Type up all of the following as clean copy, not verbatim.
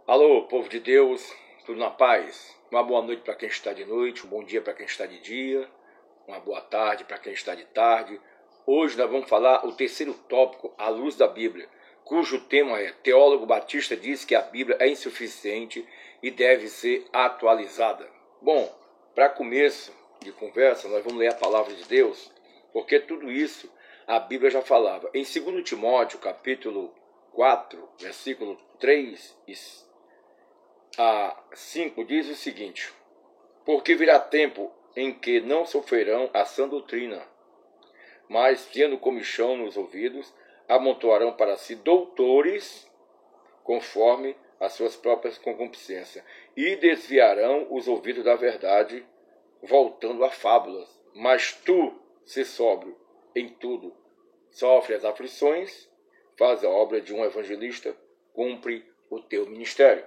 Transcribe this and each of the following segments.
Alô, povo de Deus, tudo na paz? Uma boa noite para quem está de noite, um bom dia para quem está de dia, uma boa tarde para quem está de tarde. Hoje nós vamos falar o terceiro tópico, à luz da Bíblia, cujo tema é: Teólogo Batista diz que a Bíblia é insuficiente e deve ser atualizada. Bom, para começo de conversa, nós vamos ler a palavra de Deus, porque tudo isso a Bíblia já falava. Em 2 Timóteo, capítulo 4, versículo 3 a 5, diz o seguinte: porque virá tempo em que não sofrerão a sã doutrina, mas, tendo comichão nos ouvidos, amontoarão para si doutores, conforme as suas próprias concupiscências, e desviarão os ouvidos da verdade, voltando a fábulas. Mas tu, se sóbrio em tudo, sofre as aflições, faz a obra de um evangelista, cumpre o teu ministério.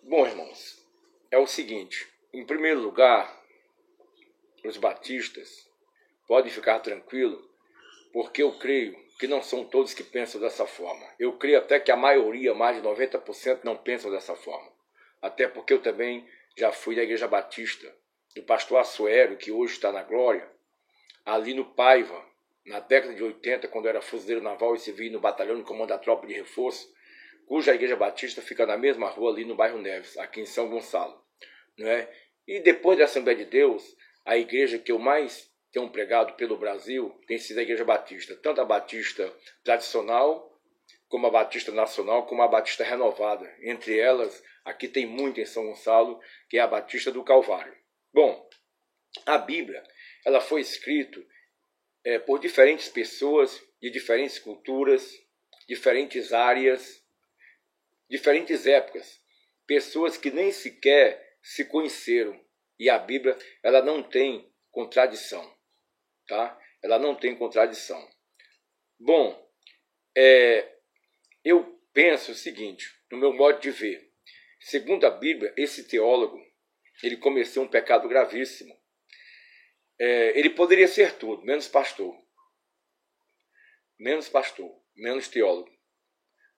Bom, irmãos, é o seguinte: em primeiro lugar, os batistas podem ficar tranquilos, porque eu creio que não são todos que pensam dessa forma. Eu creio até que a maioria, mais de 90%, não pensam dessa forma. Até porque eu também já fui da Igreja Batista, do pastor Assuero, que hoje está na glória, ali no Paiva, na década de 80, quando eu era fuzileiro naval e servi no batalhão de comando da tropa de reforço, cuja Igreja Batista fica na mesma rua ali no bairro Neves, aqui em São Gonçalo. Não é? E depois da Assembleia de Deus, a igreja que eu mais tenho pregado pelo Brasil tem sido a Igreja Batista, tanto a Batista tradicional, como a Batista nacional, como a Batista renovada. Entre elas, aqui tem muito em São Gonçalo, que é a Batista do Calvário. Bom, a Bíblia ela foi escrita por diferentes pessoas, de diferentes culturas, diferentes áreas, diferentes épocas, pessoas que nem sequer se conheceram. E a Bíblia ela não tem contradição, tá? Ela não tem contradição. Bom, eu penso o seguinte, no meu modo de ver: segundo a Bíblia, esse teólogo ele cometeu um pecado gravíssimo. Ele poderia ser tudo, menos pastor, menos teólogo,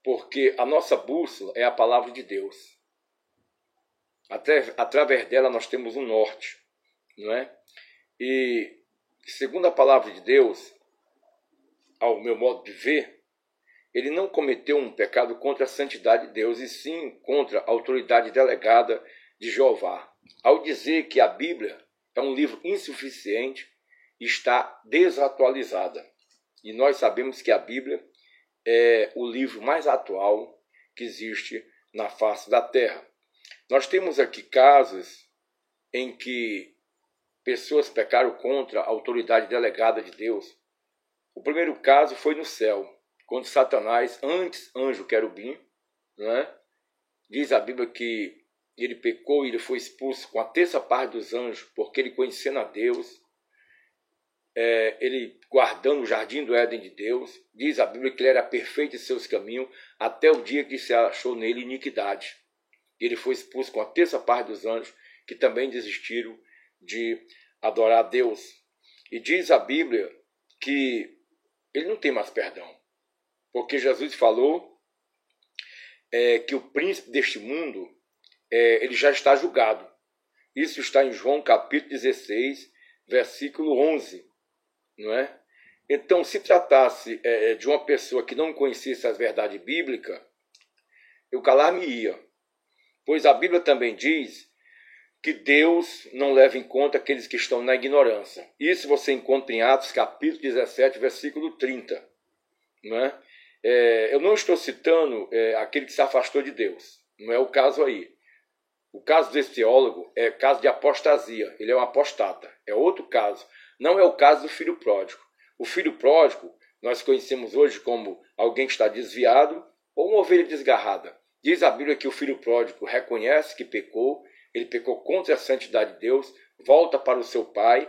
porque a nossa bússola é a palavra de Deus. Através dela nós temos um norte, não é? E segundo a palavra de Deus, ao meu modo de ver, ele não cometeu um pecado contra a santidade de Deus, e sim contra a autoridade delegada de Jeová, ao dizer que a Bíblia é um livro insuficiente e está desatualizada. E nós sabemos que a Bíblia é o livro mais atual que existe na face da terra. Nós temos aqui casos em que pessoas pecaram contra a autoridade delegada de Deus. O primeiro caso foi no céu, quando Satanás, antes anjo querubim, né, diz a Bíblia que ele pecou e ele foi expulso com a terça parte dos anjos, porque ele, conhecendo a Deus, ele guardando o jardim do Éden de Deus, diz a Bíblia que ele era perfeito em seus caminhos, até o dia que se achou nele iniquidade. Ele foi expulso com a terça parte dos anjos, que também desistiram de adorar a Deus. E diz a Bíblia que ele não tem mais perdão, porque Jesus falou que o príncipe deste mundo ele já está julgado. Isso está em João capítulo 16, versículo 11. Não é? Então, se tratasse de uma pessoa que não conhecesse as verdades bíblicas, eu calar-me-ia. Pois a Bíblia também diz que Deus não leva em conta aqueles que estão na ignorância. Isso você encontra em Atos capítulo 17, versículo 30. Não é? Eu não estou citando aquele que se afastou de Deus. Não é o caso aí. O caso desse teólogo é caso de apostasia. Ele é um apostata. É outro caso. Não é o caso do filho pródigo. O filho pródigo nós conhecemos hoje como alguém que está desviado ou uma ovelha desgarrada. Diz a Bíblia que o filho pródigo reconhece que pecou, ele pecou contra a santidade de Deus, volta para o seu pai,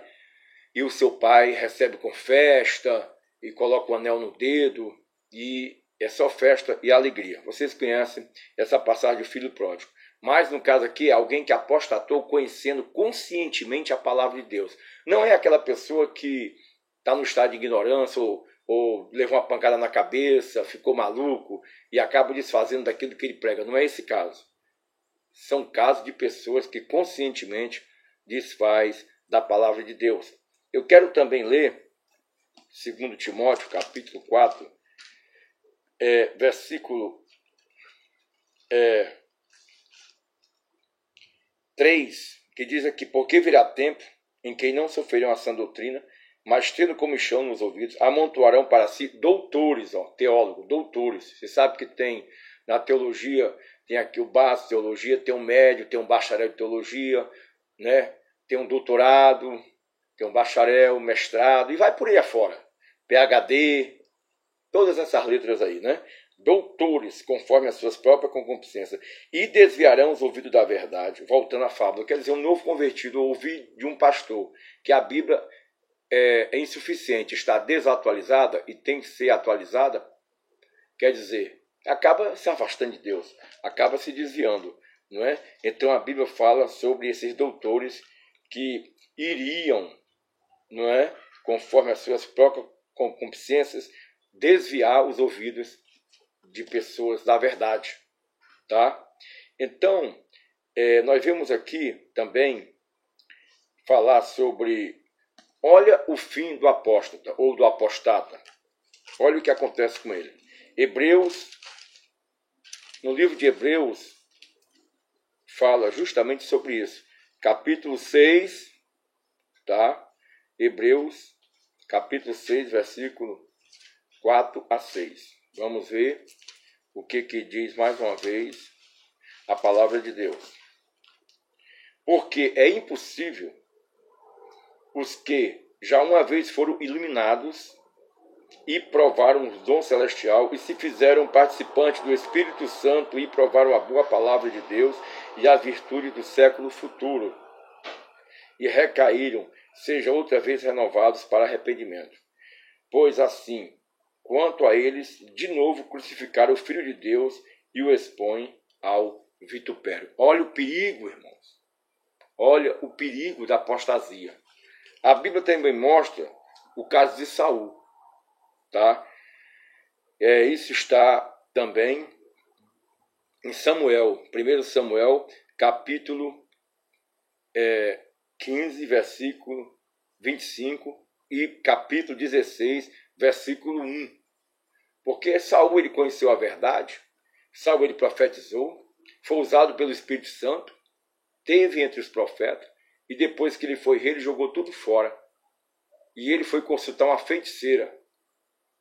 e o seu pai recebe com festa, e coloca o anel no dedo, e é só festa e alegria. Vocês conhecem essa passagem do filho pródigo. Mas no caso aqui é alguém que apostatou conhecendo conscientemente a palavra de Deus. Não é aquela pessoa que está no estado de ignorância ou ou levou uma pancada na cabeça, ficou maluco e acaba desfazendo daquilo que ele prega. Não é esse caso. São casos de pessoas que conscientemente desfaz da palavra de Deus. Eu quero também ler 2 Timóteo, capítulo 4, versículo 3, que diz aqui: porque virá tempo em que não sofrerão a sã doutrina, mas tendo comichão nos ouvidos, amontoarão para si doutores, teólogos, doutores. Você sabe que tem na teologia, tem aqui o básico de teologia, tem um médio, tem um bacharel de teologia, né? Tem um doutorado, tem um bacharel, mestrado, e vai por aí afora. PhD, todas essas letras aí, né? Doutores, conforme as suas próprias concupiscências, e desviarão os ouvidos da verdade. Voltando à fábula, quer dizer, um novo convertido ouvir de um pastor que a Bíblia é insuficiente, está desatualizada e tem que ser atualizada, quer dizer, acaba se afastando de Deus, acaba se desviando, não é? Então a Bíblia fala sobre esses doutores que iriam, não é, conforme as suas próprias concupiscências, desviar os ouvidos de pessoas da verdade, tá? Então, nós vemos aqui também falar sobre, olha o fim do apóstata ou do apostata. Olha o que acontece com ele. Hebreus, no livro de Hebreus, fala justamente sobre isso. Capítulo 6, tá? Hebreus, capítulo 6, versículo 4 a 6. Vamos ver o que diz mais uma vez a palavra de Deus. Porque é impossível os que já uma vez foram iluminados e provaram o dom celestial e se fizeram participantes do Espírito Santo e provaram a boa palavra de Deus e a virtude do século futuro e recaíram, sejam outra vez renovados para arrependimento. Pois assim, quanto a eles, de novo crucificaram o Filho de Deus e o expõem ao vitupério. Olha o perigo, irmãos. Olha o perigo da apostasia. A Bíblia também mostra o caso de Saul, tá? Isso está também em Samuel, 1 Samuel, capítulo 15, versículo 25 e capítulo 16, versículo 1. Porque Saul ele conheceu a verdade, Saul ele profetizou, foi usado pelo Espírito Santo, teve entre os profetas, e depois que ele foi rei, ele jogou tudo fora. E ele foi consultar uma feiticeira,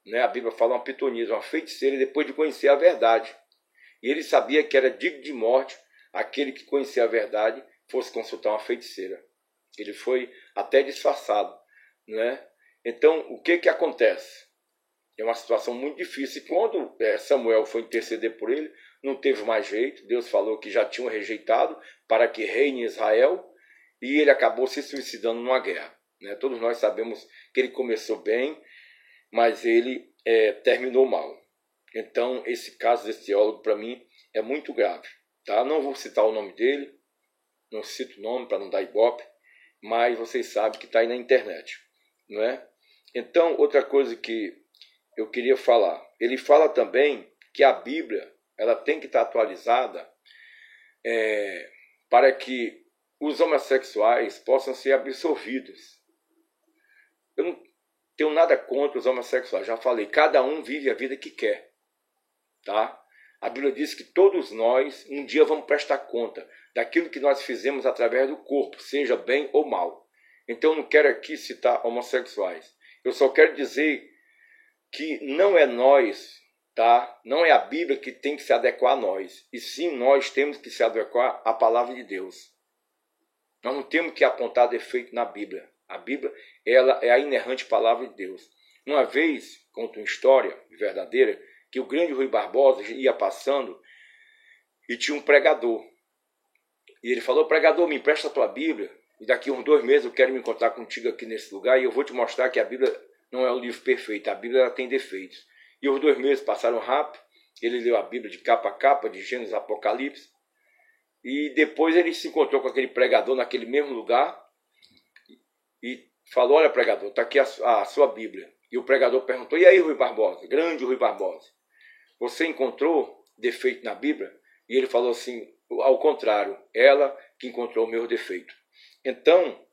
né? A Bíblia fala uma pitonisa, uma feiticeira, depois de conhecer a verdade. E ele sabia que era digno de morte aquele que conhecia a verdade fosse consultar uma feiticeira. Ele foi até disfarçado, né? Então, o que acontece? É uma situação muito difícil. E quando Samuel foi interceder por ele, não teve mais jeito. Deus falou que já tinham rejeitado para que reine Israel. E ele acabou se suicidando numa guerra, né? Todos nós sabemos que ele começou bem, mas ele terminou mal. Então, esse caso desse teólogo, para mim, é muito grave. Tá? Não vou citar o nome dele, não cito o nome para não dar ibope, mas vocês sabem que está aí na internet, não é? Então, outra coisa que eu queria falar, ele fala também que a Bíblia ela tem que estar atualizada para que os homossexuais possam ser absorvidos. Eu não tenho nada contra os homossexuais, já falei, cada um vive a vida que quer, tá? A Bíblia diz que todos nós um dia vamos prestar conta daquilo que nós fizemos através do corpo, seja bem ou mal. Então eu não quero aqui citar homossexuais, eu só quero dizer que não é nós, tá? Não é a Bíblia que tem que se adequar a nós, e sim nós temos que se adequar à palavra de Deus. Nós não temos que apontar defeito na Bíblia. A Bíblia ela é a inerrante palavra de Deus. Uma vez, conto uma história verdadeira, que o grande Rui Barbosa ia passando e tinha um pregador. E ele falou, pregador, me empresta a tua Bíblia, e daqui a uns 2 meses eu quero me encontrar contigo aqui nesse lugar, e eu vou te mostrar que a Bíblia não é um livro perfeito, a Bíblia ela tem defeitos. E os 2 meses passaram rápido, ele leu a Bíblia de capa a capa, de Gênesis a Apocalipse, e depois ele se encontrou com aquele pregador naquele mesmo lugar, e falou, olha pregador, está aqui a sua Bíblia. E o pregador perguntou, e aí, Rui Barbosa, grande Rui Barbosa, você encontrou defeito na Bíblia? E ele falou assim, ao contrário, ela que encontrou o meu defeito. Então,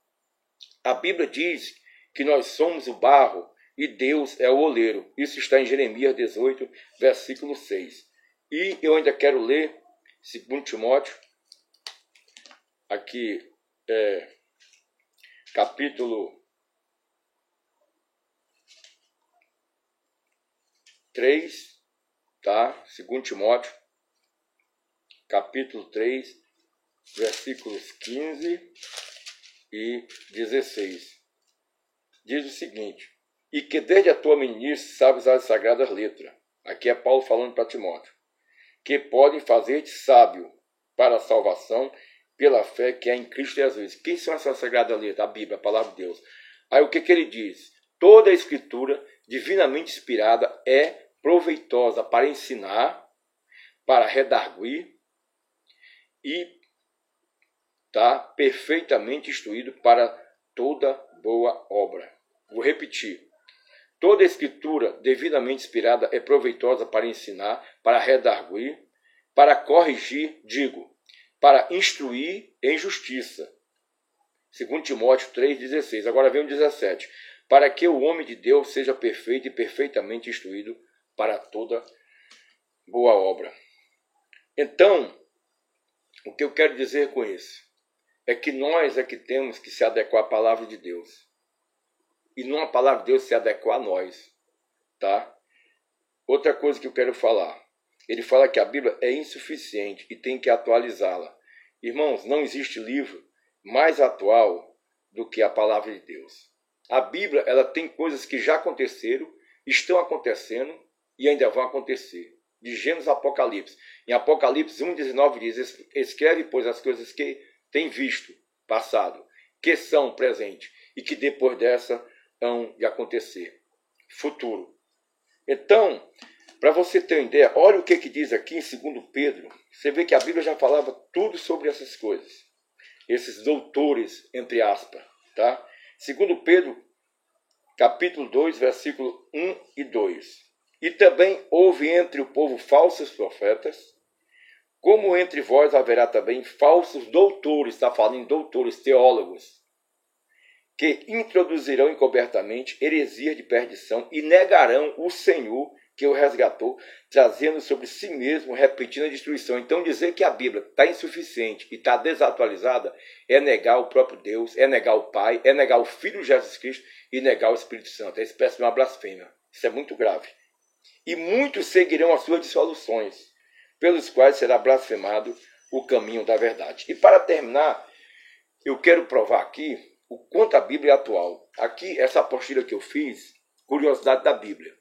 a Bíblia diz que nós somos o barro e Deus é o oleiro. Isso está em Jeremias 18, versículo 6. E eu ainda quero ler 2 Timóteo, aqui, capítulo 3, tá? 2 Timóteo, capítulo 3, versículos 15 e 16. Diz o seguinte, e que desde a tua meninice sabes as sagradas letras. Aqui é Paulo falando para Timóteo. Que podem fazer-te sábio para a salvação pela fé que é em Cristo Jesus. Quem são essas sagradas letras? A Bíblia, a palavra de Deus. Aí o que ele diz? Toda a escritura divinamente inspirada é proveitosa para ensinar, para redarguir e está perfeitamente instruído para toda boa obra. Vou repetir. Toda a escritura devidamente inspirada é proveitosa para ensinar, para redarguir, para corrigir, para instruir em justiça. 2 Timóteo 3,16. Agora vem o 17. Para que o homem de Deus seja perfeito e perfeitamente instruído para toda boa obra. Então, o que eu quero dizer com isso? É que nós é que temos que se adequar à palavra de Deus. E não a palavra de Deus se adequar a nós. Tá? Outra coisa que eu quero falar. Ele fala que a Bíblia é insuficiente e tem que atualizá-la. Irmãos, não existe livro mais atual do que a palavra de Deus. A Bíblia ela tem coisas que já aconteceram, estão acontecendo e ainda vão acontecer. De Gênesis a Apocalipse. Em Apocalipse 1,19 diz, escreve, pois, as coisas que tem visto, passado, que são presente e que depois dessa hão de acontecer, futuro. Então, para você ter uma ideia, olha o que diz aqui em 2 Pedro. Você vê que a Bíblia já falava tudo sobre essas coisas. Esses doutores, entre aspas. Tá? 2 Pedro, capítulo 2, versículo 1 e 2. E também houve entre o povo falsos profetas, como entre vós haverá também falsos doutores, está falando em doutores, teólogos, que introduzirão encobertamente heresias de perdição e negarão o Senhor que o resgatou, trazendo sobre si mesmo repetindo a destruição. Então dizer que a Bíblia está insuficiente e está desatualizada é negar o próprio Deus, é negar o Pai, é negar o Filho Jesus Cristo e negar o Espírito Santo. É espécie de uma blasfêmia. Isso é muito grave. E muitos seguirão as suas dissoluções, pelos quais será blasfemado o caminho da verdade. E para terminar, eu quero provar aqui o quanto a Bíblia é atual. Aqui, essa apostila que eu fiz, curiosidade da Bíblia.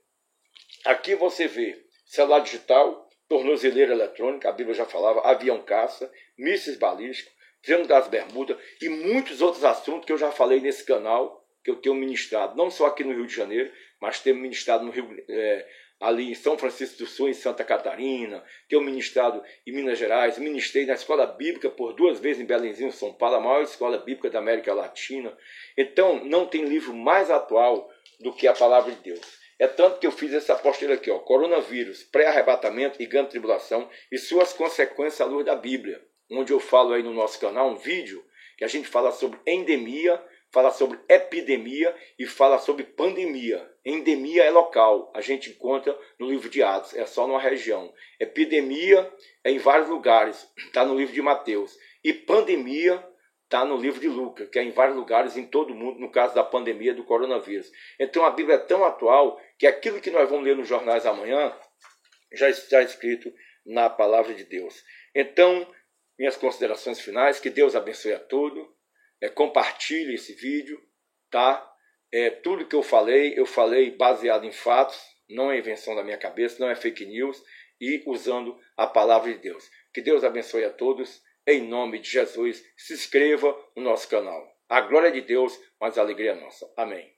Aqui você vê celular digital, tornozeleira eletrônica, a Bíblia já falava, avião caça, mísseis balísticos, Triângulo das Bermudas e muitos outros assuntos que eu já falei nesse canal, que eu tenho ministrado, não só aqui no Rio de Janeiro, mas tenho ministrado no Rio, ali em São Francisco do Sul, em Santa Catarina, tenho ministrado em Minas Gerais, ministrei na Escola Bíblica por 2 vezes em Belenzinho, São Paulo, a maior escola bíblica da América Latina. Então, não tem livro mais atual do que a Palavra de Deus. É tanto que eu fiz essa apostila aqui, ó, Coronavírus, Pré-Arrebatamento e Grande Tribulação e suas consequências à luz da Bíblia, onde eu falo aí no nosso canal um vídeo que a gente fala sobre endemia, fala sobre epidemia e fala sobre pandemia. Endemia é local, a gente encontra no livro de Atos, é só numa região. Epidemia é em vários lugares, está no livro de Mateus. E pandemia está no livro de Lucas, que é em vários lugares em todo o mundo, no caso da pandemia do coronavírus. Então a Bíblia é tão atual que aquilo que nós vamos ler nos jornais amanhã já está escrito na palavra de Deus. Então, minhas considerações finais, que Deus abençoe a todos. Compartilhe esse vídeo, tá? Tudo que eu falei baseado em fatos, não é invenção da minha cabeça, não é fake news, e usando a palavra de Deus. Que Deus abençoe a todos, em nome de Jesus. Se inscreva no nosso canal. A glória de Deus, mas a alegria é nossa. Amém.